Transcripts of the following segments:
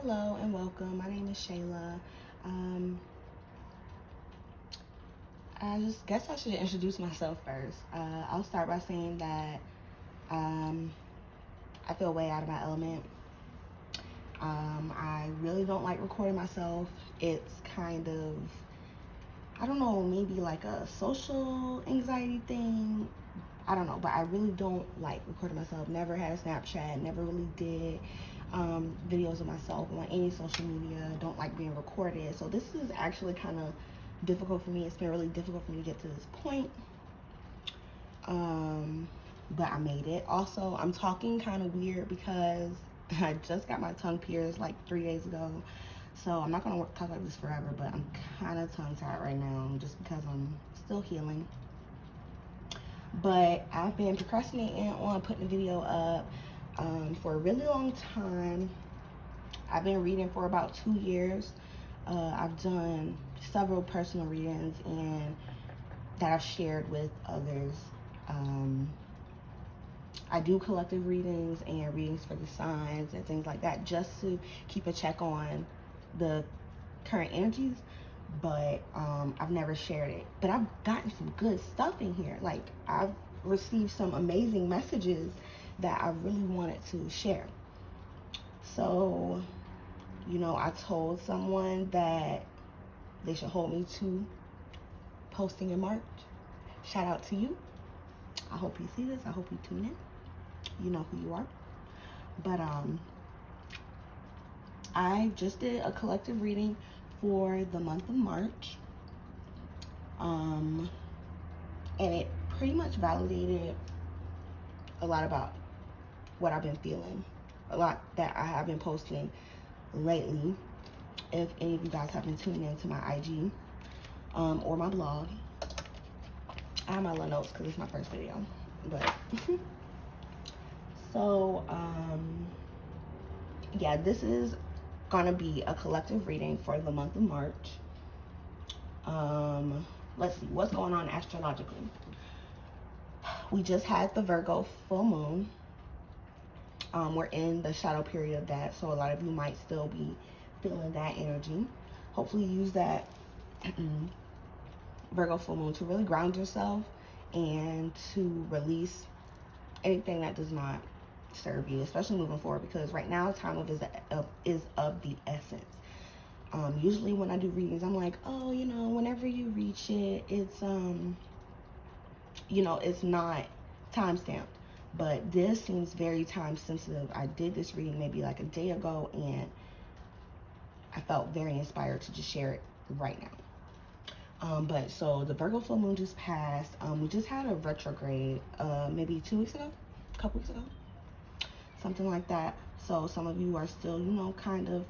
Hello and welcome. My name is Shayla. Um, I just guess I should introduce myself first. I'll start by saying that um, I feel way out of my element. I really don't like recording myself. It's kind of, I don't know, maybe like a social anxiety thing. I don't know, but I really don't like recording myself. Never had a Snapchat, never really did videos of myself on any social media. Don't like being recorded. So this is actually kind of difficult for me. It's been really difficult for me to get to this point. But I made it. Also, I'm talking kind of weird because I just got my tongue pierced like 3 days ago. So I'm not going to talk like this forever, but I'm kind of tongue tied right now just because I'm still healing. But I've been procrastinating on putting a video up for a really long time. I've been reading for about 2 years. I've done several personal readings and that I've shared with others. I do collective readings and readings for the signs and things like that just to keep a check on the current energies, but I've never shared it. But I've gotten some good stuff in here. Like, I've received some amazing messages that I really wanted to share. So, I told someone that they should hold me to posting in March. Shout out to you. I hope you see this. I hope you tune in. You know who you are. But I just did a collective reading for the month of March. And it pretty much validated a lot about what I've been feeling. A lot that I have been posting lately. If any of you guys have been tuning into my IG or my blog. I have my little notes because it's my first video. But so yeah, this is gonna be a collective reading for the month of March. Let's see what's going on astrologically. We just had the Virgo full moon. We're in the shadow period of that, so a lot of you might still be feeling that energy. Hopefully use that Virgo full moon to really ground yourself and to release anything that does not serve you, especially moving forward, because right now time is of the essence. Usually when I do readings, I'm like, oh, whenever you reach it, it's it's not time stamped, but this seems very time sensitive. I did this reading maybe like a day ago and I felt very inspired to just share it right now. But so the Virgo full moon just passed. We just had a retrograde maybe 2 weeks ago, a couple weeks ago, something like that. So some of you are still, kind of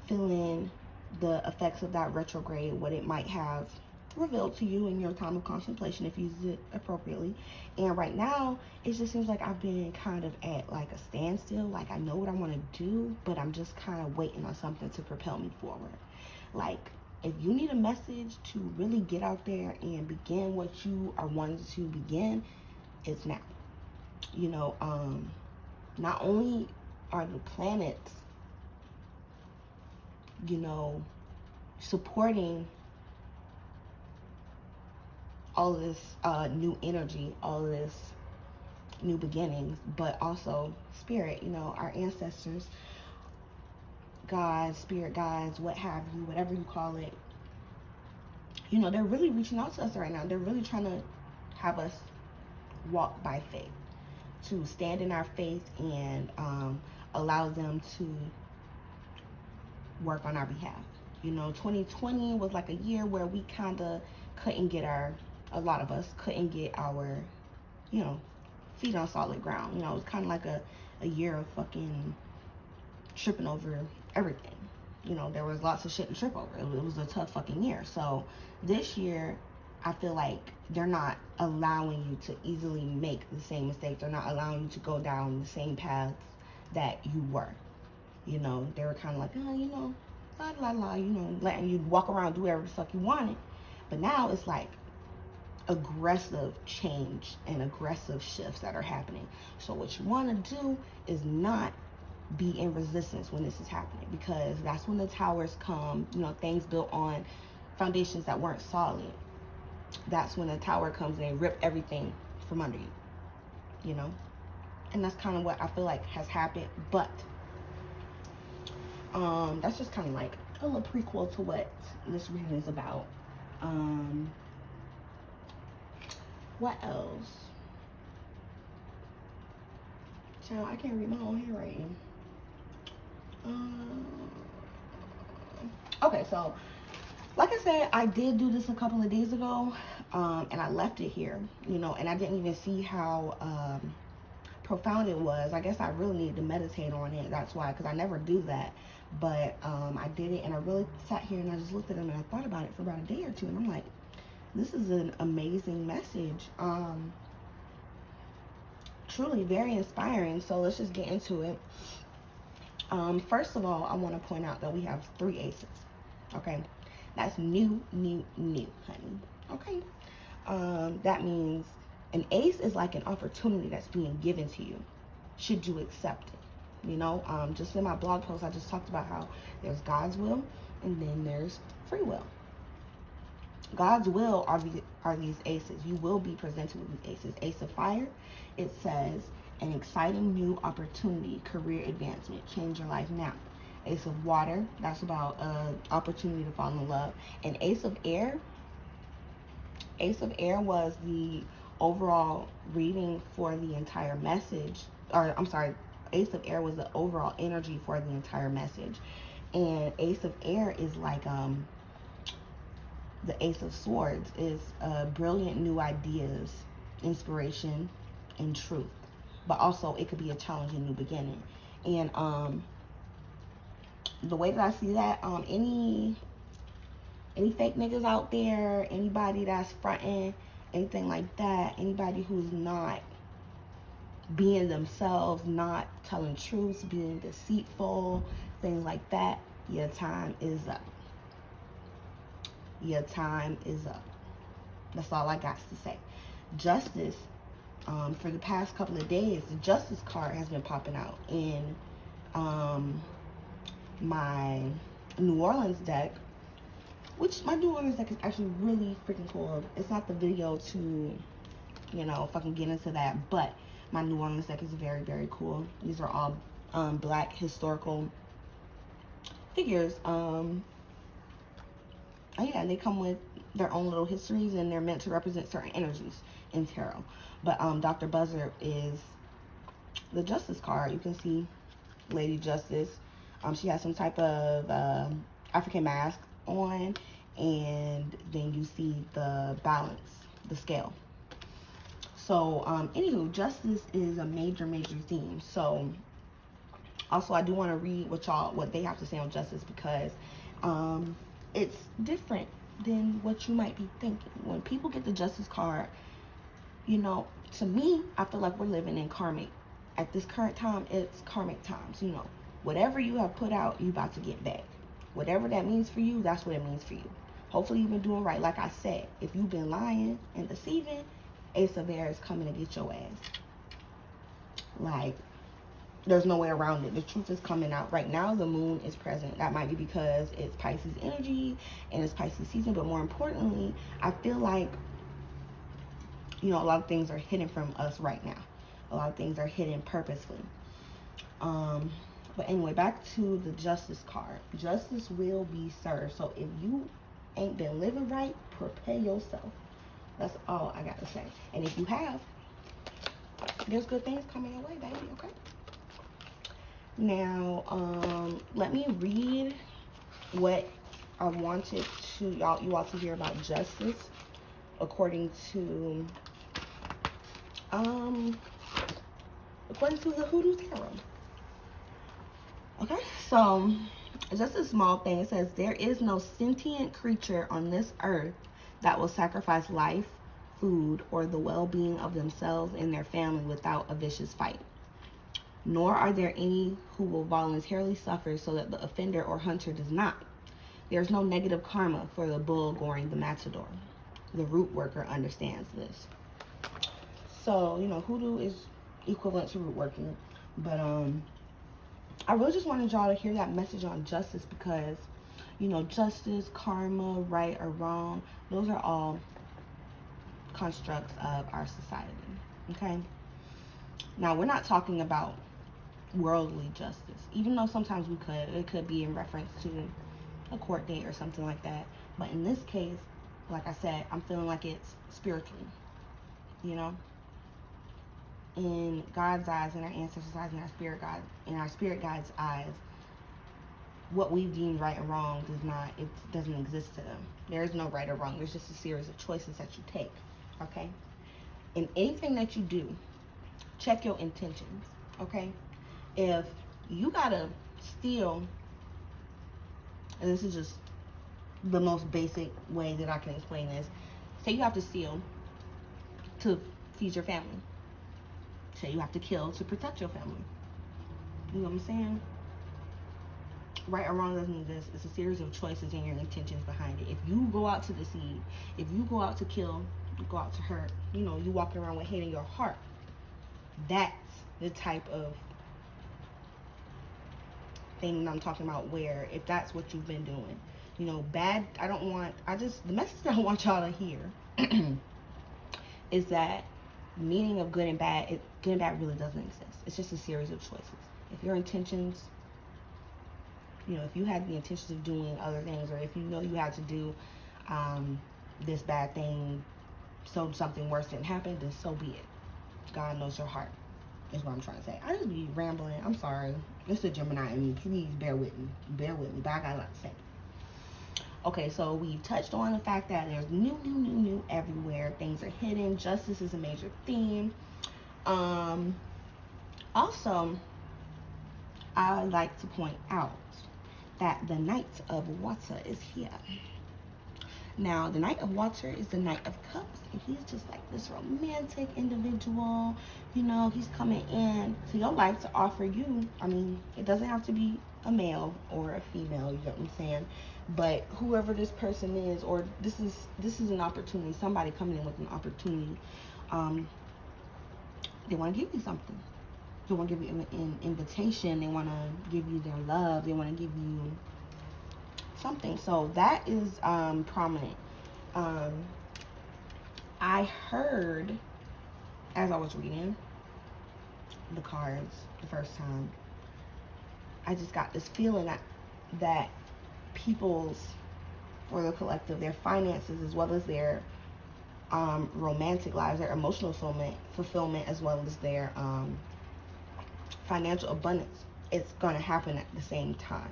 feeling the effects of that retrograde, what it might have revealed to you in your time of contemplation if you use it appropriately. And right now, it just seems like I've been kind of at like a standstill. Like, I know what I want to do, but I'm just kind of waiting on something to propel me forward. Like, if you need a message to really get out there and begin what you are wanting to begin, it's now. Not only are the planets, supporting all of this new energy, all of this new beginnings, but also spirit, our ancestors, God, spirit guides, what have you, whatever you call it, they're really reaching out to us right now. They're really trying to have us walk by faith, to stand in our faith and allow them to work on our behalf. 2020 was like a year where we kind of couldn't get a lot of us couldn't get our, feet on solid ground. It was kind of like a year of fucking tripping over everything. There was lots of shit to trip over. It was a tough fucking year. So this year, I feel like they're not allowing you to easily make the same mistakes. They're not allowing you to go down the same paths that you were. They were kind of like, oh, la la la, letting you walk around, do whatever the fuck you wanted. But now it's like aggressive change and aggressive shifts that are happening. So what you want to do is not be in resistance when this is happening, because that's when the towers come, you know, things built on foundations that weren't solid. That's when the tower comes and rip everything from under you, you know? And that's kind of what I feel like has happened. But that's just kind of like a little prequel to what this reading is about. What else? Child, I can't read my own handwriting. Okay, so like I said, I did do this a couple of days ago, and I left it here, you know, and I didn't even see how profound it was. I guess I really needed to meditate on it. That's why, because I never do that. But I did it, and I really sat here and I just looked at them and I thought about it for about a day or two, and I'm like, this is an amazing message. Truly very inspiring. So let's just get into it. First of all, I want to point out that we have 3 aces. Okay, that's new, honey. Okay, that means an ace is like an opportunity that's being given to you, should you accept it. You know, just in my blog post, I just talked about how there's God's will and then there's free will. God's will are these aces. You will be presented with these aces. Ace of fire, it says an exciting new opportunity, career advancement, change your life now. Ace of water, that's about opportunity to fall in love. And Ace of air was the overall reading for the entire message. Or I'm sorry, Ace of air was the overall energy for the entire message. And Ace of air is like the Ace of swords is brilliant new ideas, inspiration, and truth. But also it could be a challenging new beginning. And the way that I see that, any fake niggas out there, anybody that's fronting, anything like that, anybody who's not being themselves, not telling truths, being deceitful, things like that, your time is up. Your time is up. That's all I got to say. Justice, for the past couple of days, the Justice card has been popping out in my New Orleans deck, which my New Orleans deck is actually really freaking cool. It's not the video to, you know, fucking get into that, but my New Orleans deck is very, very cool. These are all black historical figures. Oh yeah, and they come with their own little histories, and they're meant to represent certain energies in tarot. But Dr. Buzzard is the Justice card. You can see Lady Justice. She has some type of African mask on, and then you see the balance, the scale. So, anywho, justice is a major, major theme. So, also, I do want to read what they have to say on justice, because it's different than what you might be thinking. When people get the Justice card, you know, to me, I feel like we're living in karmic. At this current time, it's karmic times. You know, whatever you have put out, you about to get back. Whatever that means for you, that's what it means for you. Hopefully, you've been doing right. Like I said, if you've been lying and deceiving, Ace of air is coming to get your ass. Like, there's no way around it. The truth is coming out. Right now, the moon is present. That might be because it's Pisces energy and it's Pisces season. But more importantly, I feel like, you know, a lot of things are hidden from us right now. A lot of things are hidden purposefully. But anyway, back to the Justice card. Justice will be served. So if you ain't been living right, prepare yourself. That's all I got to say. And if you have, there's good things coming your way, baby, okay? Now, let me read what I wanted you all to hear about justice according to the Hoodoo Tarot. Okay, so just a small thing. It says, there is no sentient creature on this earth that will sacrifice life, food, or the well-being of themselves and their family without a vicious fight. Nor are there any who will voluntarily suffer so that the offender or hunter does not. There's no negative karma for the bull goring the matador. The root worker understands this. So, you know, hoodoo is equivalent to root working. But I really just wanted y'all to hear that message on justice because, you know, justice, karma, right or wrong, those are all constructs of our society, okay? Now, we're not talking about worldly justice, even though sometimes it could be in reference to a court date or something like that. But in this case, like I said, I'm feeling like it's spiritual, you know? In God's eyes, in our ancestors' eyes, in our spirit guide's eyes, what we deem right or wrong doesn't exist to them. There is no right or wrong. There's just a series of choices that you take, okay? In anything that you do, check your intentions, okay? If you gotta steal, and this is just the most basic way that I can explain this, say you have to steal to feed your family. Say you have to kill to protect your family. You know what I'm saying? Right or wrong doesn't exist. It's a series of choices and your intentions behind it. If you go out to deceive, if you go out to kill, you go out to hurt, you know, you walking around with hate in your heart, that's the type of thing I'm talking about, where if that's what you've been doing, you know, bad, the message that I want y'all to hear is that meaning of good and bad, good and bad really doesn't exist. It's just a series of choices. If your intentions, you know, if you had the intentions of doing other things, or if you know you had to do this bad thing so something worse didn't happen, then so be it. God knows your heart, is what I'm trying to say. I just be rambling. I'm sorry. It's a Gemini in me. Please bear with me. Bear with me. But I got a lot to say. Okay, so we've touched on the fact that there's new everywhere. Things are hidden. Justice is a major theme. Also, I would like to point out that the Knight of Water is here. Now, the Knight of Water is the Knight of Cups, and he's just like this romantic individual. You know, he's coming in to your life to offer you, I mean, it doesn't have to be a male or a female, you know what I'm saying? But whoever this person is, or this is an opportunity, somebody coming in with an opportunity. They want to give you something. They want to give you an invitation. They want to give you their love. They want to give you something. So that is prominent. I heard, as I was reading the cards the first time, I just got this feeling that people's, for the collective, their finances as well as their romantic lives, their emotional fulfillment, as well as their financial abundance, it's going to happen at the same time.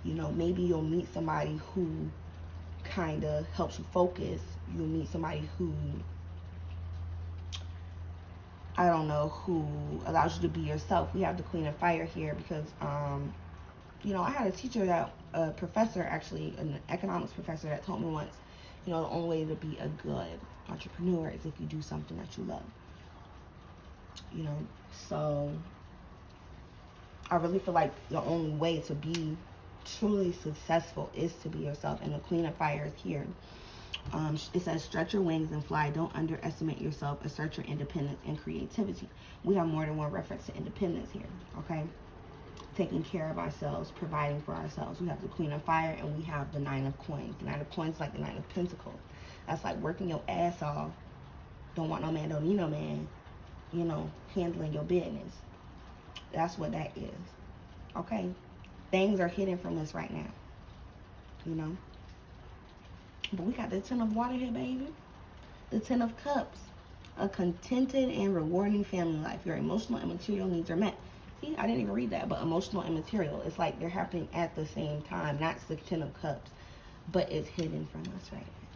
You know, maybe you'll meet somebody who kind of helps you focus. You'll meet somebody who, I don't know, who allows you to be yourself. We have the Queen of Fire here because, you know, I had a teacher a professor, actually, an economics professor, that told me once, you know, the only way to be a good entrepreneur is if you do something that you love. You know, so I really feel like the only way to be truly successful is to be yourself, and the Queen of Fire is here. It says, stretch your wings and fly. Don't underestimate yourself. Assert your independence and creativity. We have more than one reference to independence here, okay? Taking care of ourselves, providing for ourselves. We have the Queen of Fire, and we have the Nine of Coins. The Nine of Coins is like the Nine of Pentacles. That's like working your ass off. Don't want no man, don't need no man. You know, handling your business. That's what that is, okay? Things are hidden from us right now, you know? But we got the Ten of Water here, baby. The Ten of Cups. A contented and rewarding family life. Your emotional and material needs are met. See, I didn't even read that, but emotional and material, it's like they're happening at the same time. That's the Ten of Cups, but it's hidden from us right now.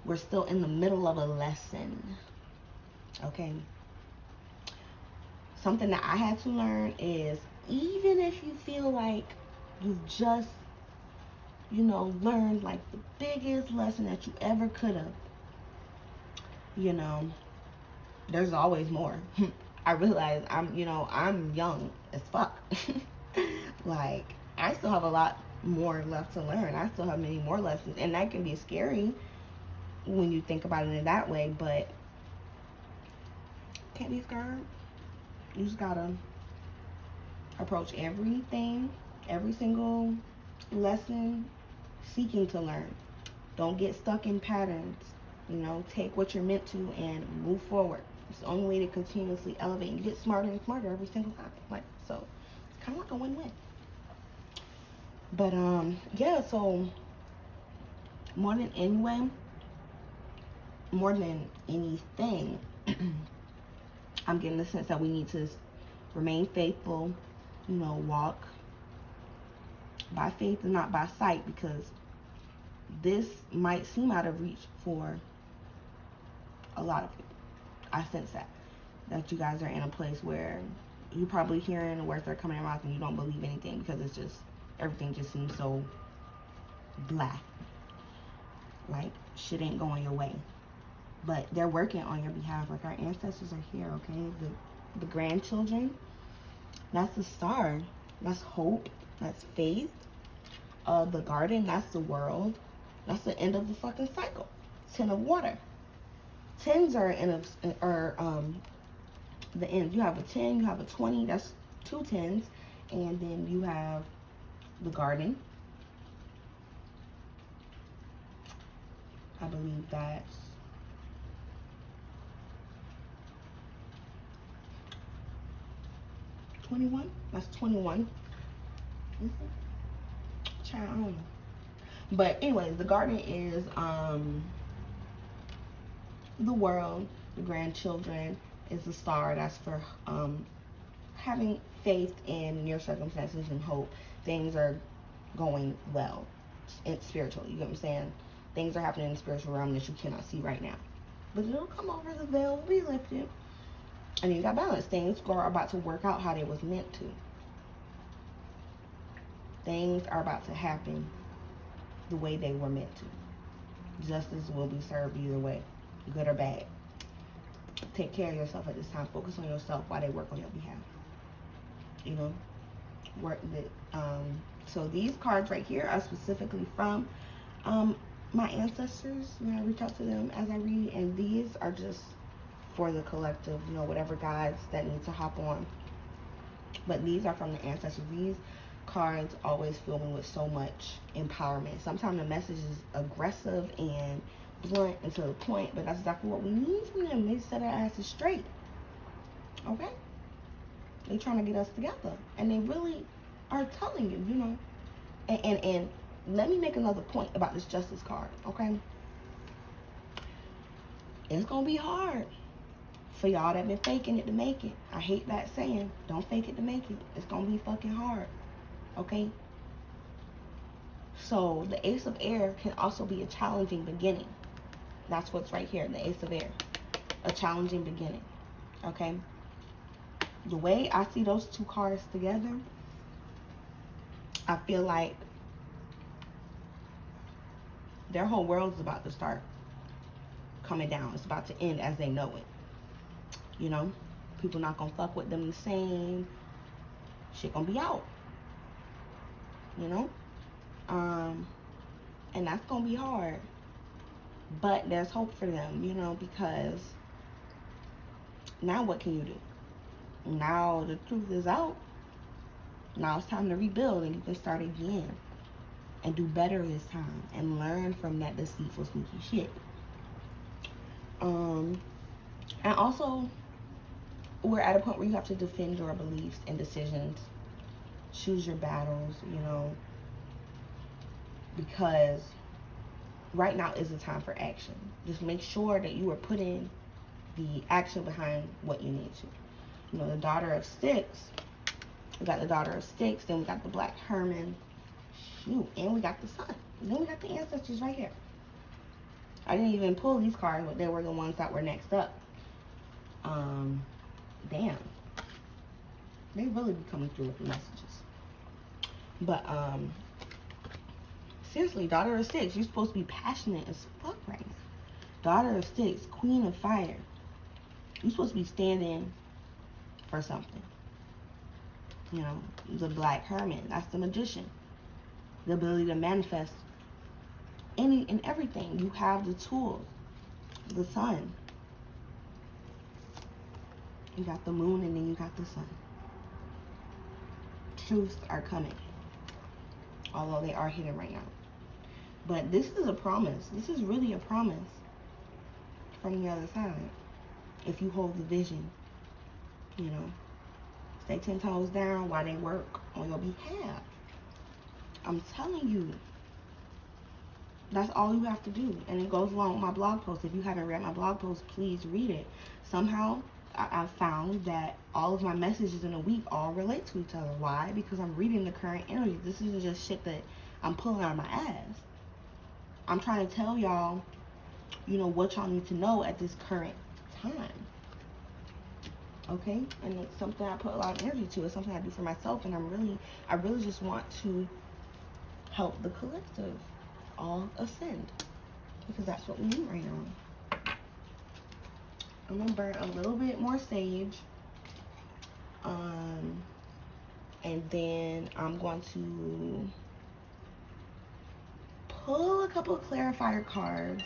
We're still in the middle of a lesson, okay? Something that I had to learn is, even if you feel like you've just, you know, learned like the biggest lesson that you ever could have, you know, there's always more. I realize I'm young as fuck. Like, I still have a lot more left to learn. I still have many more lessons, and that can be scary when you think about it in that way, but can't be scared. You just gotta Approach everything, every single lesson, seeking to learn. Don't get stuck in patterns. You know, take what you're meant to and move forward. It's the only way to continuously elevate. You get smarter and smarter every single time. Like, so it's kind of like a win-win. But yeah, so more than anything, I'm getting the sense that we need to remain faithful, you know, walk by faith and not by sight, because this might seem out of reach for a lot of people. I sense that you guys are in a place where you're probably hearing the words that are coming out of your mouth and you don't believe anything, because it's just, everything just seems so blah. Like, shit ain't going your way. But they're working on your behalf. Like, our ancestors are here, okay? The grandchildren, that's the star. That's hope. That's faith. The garden, that's the world. That's the end of the fucking cycle. 10 of water. 10s are the end. You have a 10, you have a 20. That's 2 10s. And then you have the garden. I believe that's 21. That's 21. Child, I don't know. But anyways, the garden is the world. The grandchildren is the star. That's for having faith in your circumstances and hope. Things are going well. It's spiritual. You get what I'm saying? Things are happening in the spiritual realm that you cannot see right now. But it'll come over, the veil will be lifted. And you got balance. Things are about to work out how they was meant to. Things are about to happen the way they were meant to. Justice will be served either way, good or bad. Take care of yourself at this time. Focus on yourself while they work on your behalf. You know, so these cards right here are specifically from my ancestors. You know, I reach out to them as I read, and these are just for the collective, you know, whatever guides that need to hop on. But these are from the ancestors. These cards always fill me with so much empowerment. Sometimes the message is aggressive and blunt and to the point, but that's exactly what we need from them. They set our asses straight. Okay? They trying to get us together. And they really are telling you, you know. And let me make another point about this justice card, okay? It's going to be hard for y'all that been faking it to make it. I hate that saying. Don't fake it to make it. It's going to be fucking hard, okay? So the Ace of Air can also be a challenging beginning. That's what's right here, the Ace of Air. A challenging beginning, okay? The way I see those two cards together, I feel like their whole world is about to start coming down. It's about to end as they know it. You know? People not gonna fuck with them the same. Shit gonna be out. You know? And that's gonna be hard. But there's hope for them, you know, because now what can you do? Now the truth is out. Now it's time to rebuild, and you can start again and do better this time and learn from that deceitful, sneaky shit. And also, we're at a point where you have to defend your beliefs and decisions. Choose your battles, you know, because right now is the time for action. Just make sure that you are putting the action behind what you need to. You know, the Daughter of Sticks. We got the Daughter of Sticks. Then we got the Black Hermit. Shoot. And we got the Sun. And then we got the ancestors right here. I didn't even pull these cards, but they were the ones that were next up. Damn. They really be coming through with the messages. But, seriously, Daughter of Sticks, you're supposed to be passionate as fuck right now. Daughter of Sticks, Queen of Fire. You're supposed to be standing for something. You know, the Black Hermit, that's the Magician. The ability to manifest any and everything. You have the tools. The Sun. You got the Moon, and then you got the Sun. truths are coming, although they are hidden right now. But this is a promise. This is really a promise from the other side. If you hold the vision, you know, stay 10 toes down while they work on your behalf. I'm telling you, that's all you have to do. And it goes along with my blog post. If you haven't read my blog post, please read it. Somehow, I found that all of my messages in a week all relate to each other. Why? Because I'm reading the current energy. This isn't just shit that I'm pulling out of my ass. I'm trying to tell y'all, you know, what y'all need to know at this current time. Okay? And it's something I put a lot of energy to. It's something I do for myself. And I really just want to help the collective all ascend. Because that's what we need right now. I'm going to burn a little bit more sage. And then I'm going to pull a couple of clarifier cards.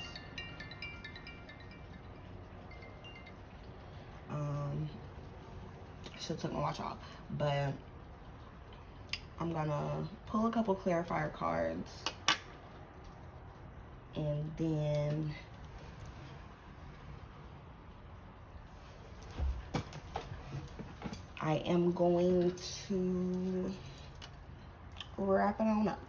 I should have took my watch off, but I'm gonna pull a couple of clarifier cards, and then I am going to wrap it on up.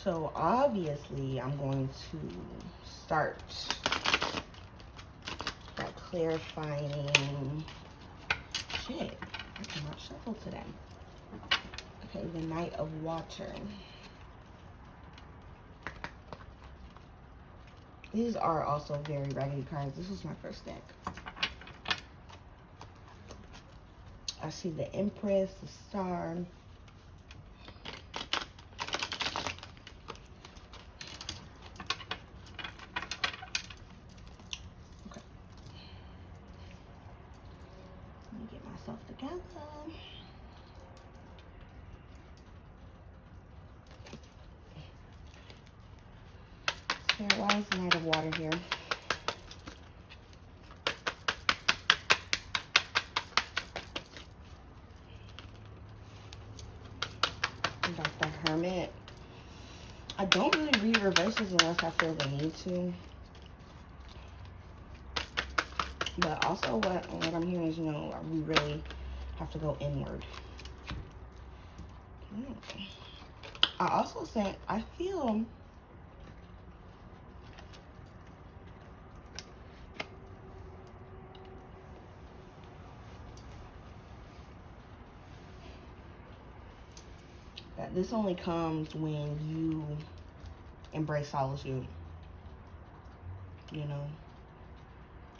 So obviously I'm going to start that clarifying shit. I cannot shuffle today. Okay, the Knight of Water. These are also very raggedy cards. This was my first deck. I see the Empress, the Star. Together. Spirit, why is the Knight of Water here? And that's the Hermit. I don't really read reverses unless I feel the need to. But also what I'm hearing is, you know, we really have to go inward. I also said, I feel that this only comes when you embrace solitude. You know,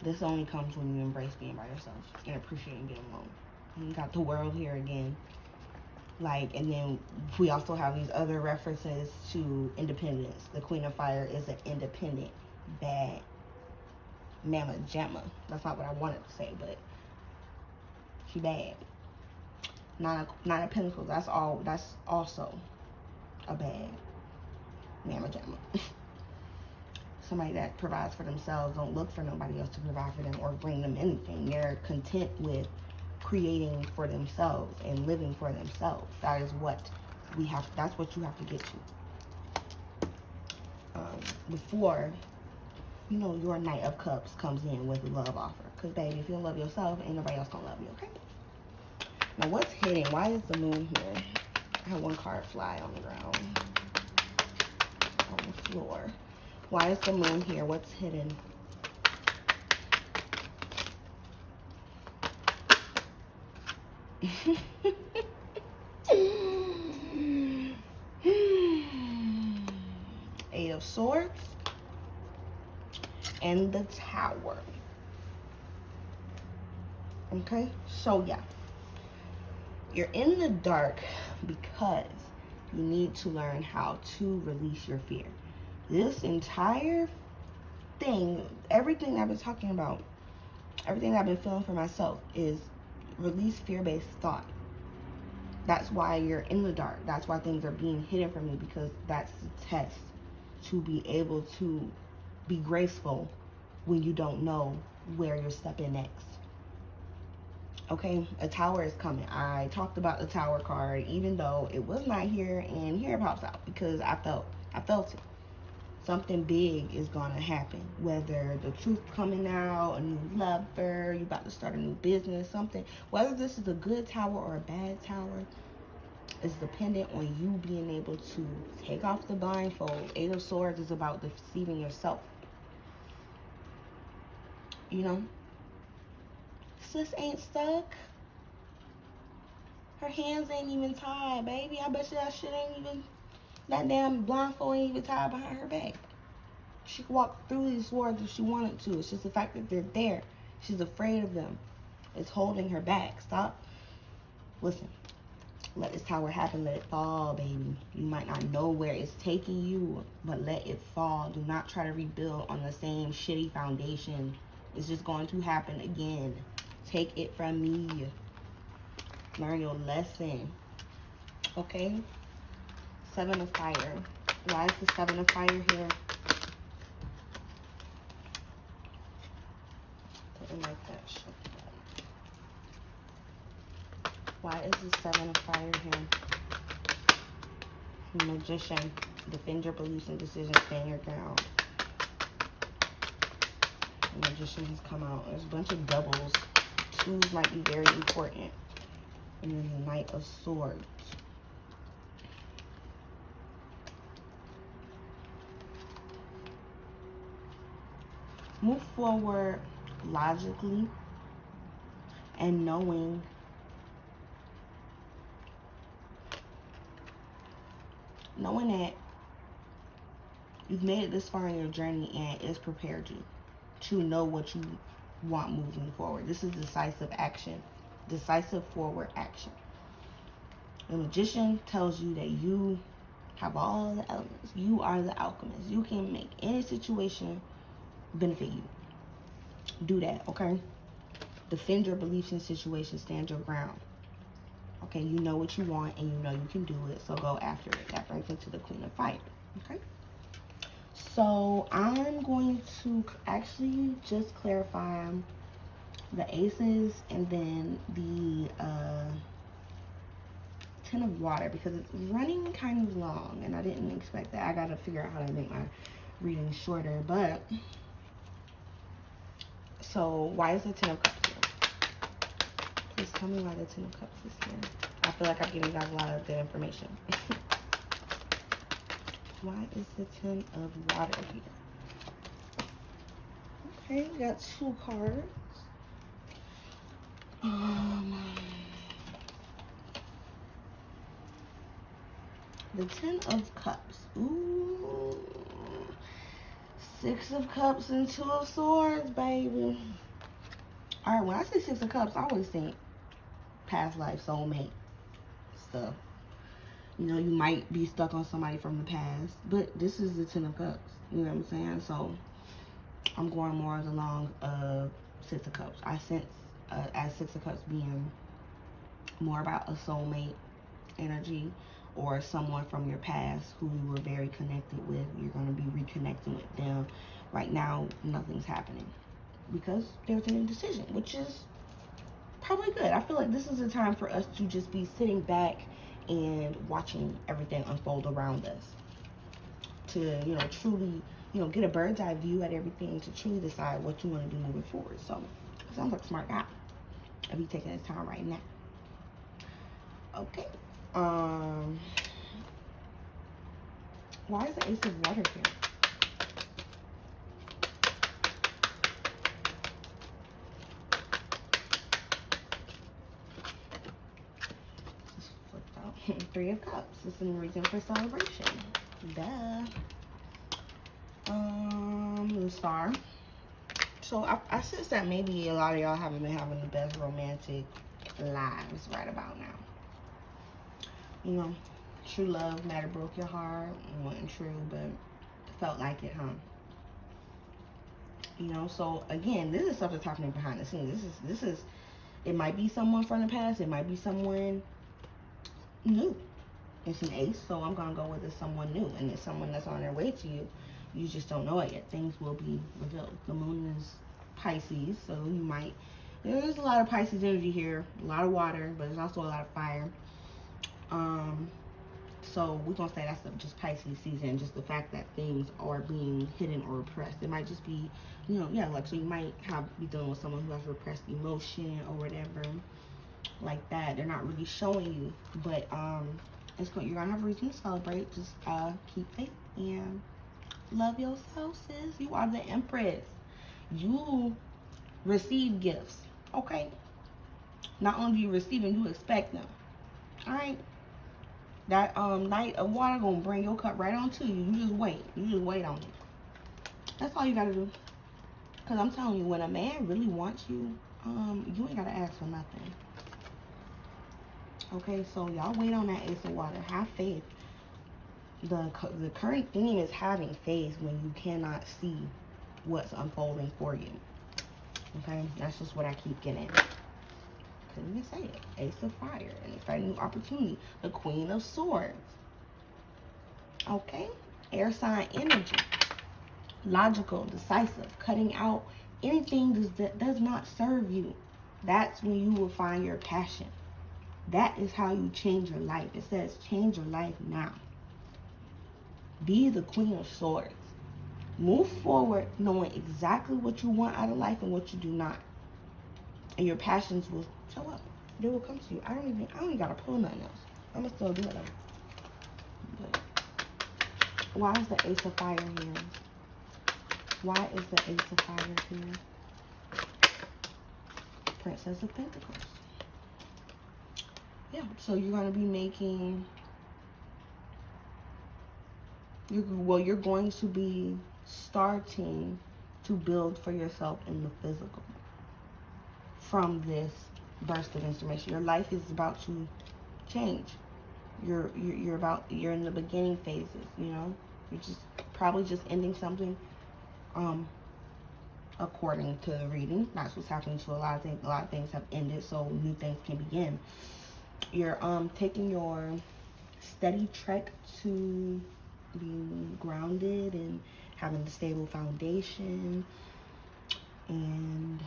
this only comes when you embrace being by yourself and appreciating being alone. You got the world here again. Like, and then we also have these other references to independence. The Queen of Fire is an independent, bad mama jamma. That's not what I wanted to say, but she bad. Nine of Pentacles. That's also a bad mama jamma. Somebody that provides for themselves, don't look for nobody else to provide for them or bring them anything. They're content with creating for themselves and living for themselves. That is what we have. That's what you have to get to. Before, you know, your Knight of Cups comes in with a love offer. Because, baby, if you don't love yourself, ain't nobody else gonna love you, okay? Now, what's hidden? Why is the Moon here? I have one card fly on the ground. On the floor. Why is the Moon here? What's hidden? of Swords, and the Tower. Okay, so yeah, you're in the dark because you need to learn how to release your fear. This entire thing, everything I've been talking about, everything I've been feeling for myself is release fear-based thought. That's why you're in the dark. That's why things are being hidden from you, because that's the test to be able to be graceful when you don't know where you're stepping next. Okay, a tower is coming. I talked about the Tower card, even though it was not here, and here it pops out because I felt it. Something big is gonna happen. Whether the truth coming out, a new lover, you about to start a new business, something. Whether this is a good tower or a bad tower is dependent on you being able to take off the blindfold. Eight of Swords is about deceiving yourself. You know, sis ain't stuck. Her hands ain't even tied, baby. I bet you that shit ain't even, that damn blindfold ain't even tied behind her back. She could walk through these swords if she wanted to. It's just the fact that they're there. She's afraid of them. It's holding her back. Stop. Listen. Let this tower happen. Let it fall, baby. You might not know where it's taking you, but let it fall. Do not try to rebuild on the same shitty foundation. It's just going to happen again. Take it from me. Learn your lesson. Okay? Seven of Fire. Why is the Seven of Fire here? Didn't like that shit. Why is the Seven of Fire here? Magician. Defend your beliefs and decisions. Stand your ground. The Magician has come out. There's a bunch of doubles. Twos might be very important. And then the Knight of Swords. Move forward logically and knowing that you've made it this far in your journey and it's prepared you to know what you want moving forward. This is decisive action, decisive forward action. The Magician tells you that you have all the elements. You are the alchemist. You can make any situation benefit you. Do that, okay? Defend your beliefs in situations. Stand your ground. Okay, you know what you want and you know you can do it, so go after it. That brings us to the Queen of Fire. Okay, so I'm going to actually just clarify the aces and then the Ten of Water, because it's running kind of long and I didn't expect that. I gotta figure out how to make my reading shorter. But so why is the Ten of Cups here? Please tell me why the Ten of Cups is here. I feel like I'm giving you guys a lot of good information. Why is the Ten of Water here? Okay, we got two cards. The Ten of Cups. Ooh. Six of Cups and Two of Swords, baby. Alright, when I say Six of Cups, I always think past life, soulmate stuff. You know, you might be stuck on somebody from the past, but this is the Ten of Cups. You know what I'm saying? So I'm going more along Six of Cups. I sense as Six of Cups being more about a soulmate energy or someone from your past who you were very connected with. You're going to be reconnecting with them. Right now, nothing's happening because there's an indecision, which is probably good. I feel like this is a time for us to just be sitting back and watching everything unfold around us, to, you know, truly, you know, get a bird's eye view at everything, to truly decide what you want to do moving forward. So sounds like a smart guy if he's taking his time right now. Okay. Why is the Ace of Water here? Just flipped out. Three of Cups. This is a reason for celebration. Duh. The Star. So I sense that maybe a lot of y'all haven't been having the best romantic lives right about now. You know, true love might have broke your heart. It wasn't true, but it felt like it, huh? You know, so again, this is stuff that's happening behind the scenes. This is it might be someone from the past, it might be someone new. It's an ace, so I'm gonna go with it's someone new, and it's someone that's on their way to you. You just don't know it yet. Things will be revealed. The moon is Pisces, so you might, there's a lot of Pisces energy here, a lot of water, but there's also a lot of fire. So we're gonna say that's just Pisces season, just the fact that things are being hidden or repressed. It might just be, you know, yeah, like, so you might be dealing with someone who has repressed emotion or whatever like that. They're not really showing you, but you're gonna have a reason to celebrate. Just keep faith and love yourself, sis. You are the Empress. You receive gifts, okay? Not only do you receive them, you expect them. All right. That Knight of Water gonna bring your cup right on to you. You just wait. You just wait on it. That's all you gotta do. Cause I'm telling you, when a man really wants you, you ain't gotta ask for nothing. Okay, so y'all wait on that Ace of Water. Have faith. The current theme is having faith when you cannot see what's unfolding for you. Okay, that's just what I keep getting. Couldn't even say it. Ace of Fire, an exciting new opportunity. The Queen of Swords. Okay, air sign energy. Logical, decisive, cutting out anything that does not serve you. That's when you will find your passion. That is how you change your life. It says change your life now. Be the Queen of Swords. Move forward knowing exactly what you want out of life and what you do not. And your passions will show up. They will come to you. I don't even gotta pull nothing else. I'm gonna still do it though. But why is the Ace of Fire here? Why is the Ace of Fire here? Princess of Pentacles. Yeah, so you're gonna be making, you're going to be starting to build for yourself in the physical from this burst of information. Your life is about to change. You're in the beginning phases, you know. You're probably just ending something according to the reading. That's what's happening to a lot of things. A lot of things have ended, so new things can begin. You're taking your steady trek to being grounded and having a stable foundation. And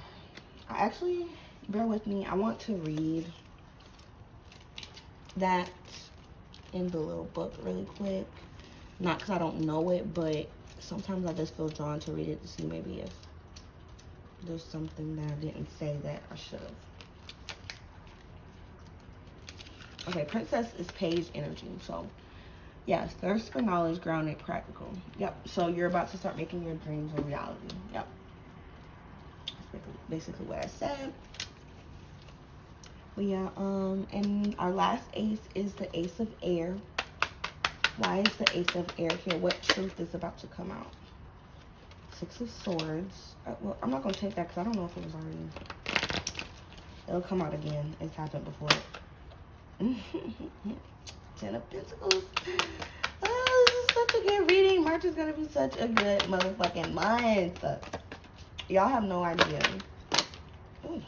I actually, bear with me, I want to read that in the little book really quick. Not because I don't know it, but sometimes I just feel drawn to read it to see maybe if there's something that I didn't say that I should have. Okay, Princess is page energy. So, yes, thirst for knowledge, grounded, practical. Yep, so you're about to start making your dreams a reality. Yep. That's basically what I said. But yeah, and our last ace is the Ace of Air. Why is the Ace of Air here? What truth is about to come out? Six of Swords. Well, I'm not going to take that because I don't know if it was already. It'll come out again. It's happened before. 10 of Pentacles. Oh, this is such a good reading. March is going to be such a good motherfucking month. Y'all have no idea. Ooh,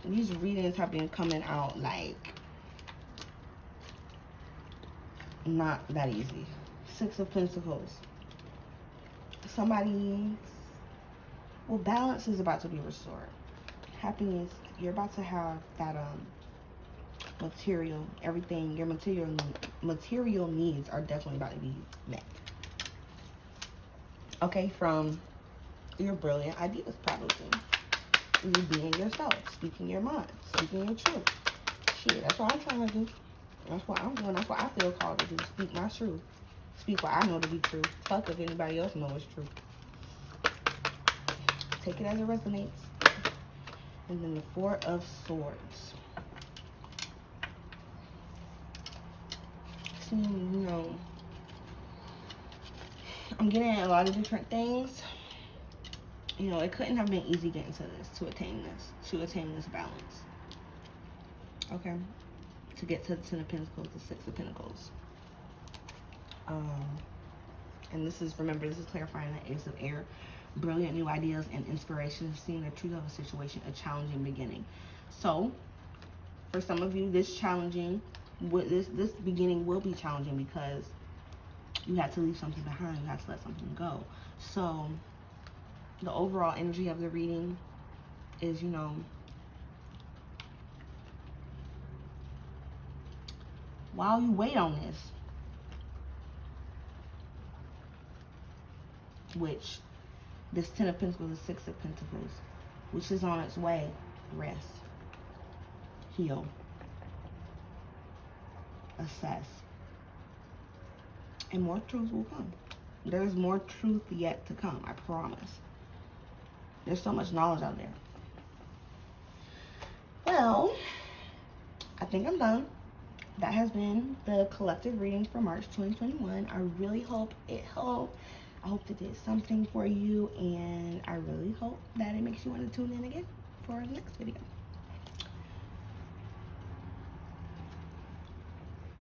these readings have been coming out like not that easy. 6 of Pentacles. Somebody's, well, balance is about to be restored. Happiness, you're about to have that material, everything, your material needs are definitely about to be met. Okay, from your brilliant ideas, probably. You being yourself, speaking your mind, speaking your truth. Shit, that's what I'm trying to do. That's what I'm doing. That's what I feel called to do. Speak my truth. Speak what I know to be true. Fuck if anybody else knows it's true. Take it as it resonates. And then the 4 of Swords. See, you know, I'm getting a lot of different things. You know, it couldn't have been easy getting to this, to attain this balance. Okay? To get to the Ten of Pentacles, the Six of Pentacles. And this is, remember, this is clarifying the Ace of Air. Brilliant new ideas and inspiration, seeing the truth of a situation, a challenging beginning. So, for some of you, this beginning will be challenging because you had to leave something behind. You had to let something go. So, the overall energy of the reading is, you know, while you wait on this, which this Ten of Pentacles is Six of Pentacles, which is on its way, rest, heal, assess, and more truth will come. There's more truth yet to come, I promise. There's so much knowledge out there. Well, I think I'm done. That has been the collective readings for March 2021. I really hope it helped. I hope it did something for you, and I really hope that it makes you want to tune in again for the next video.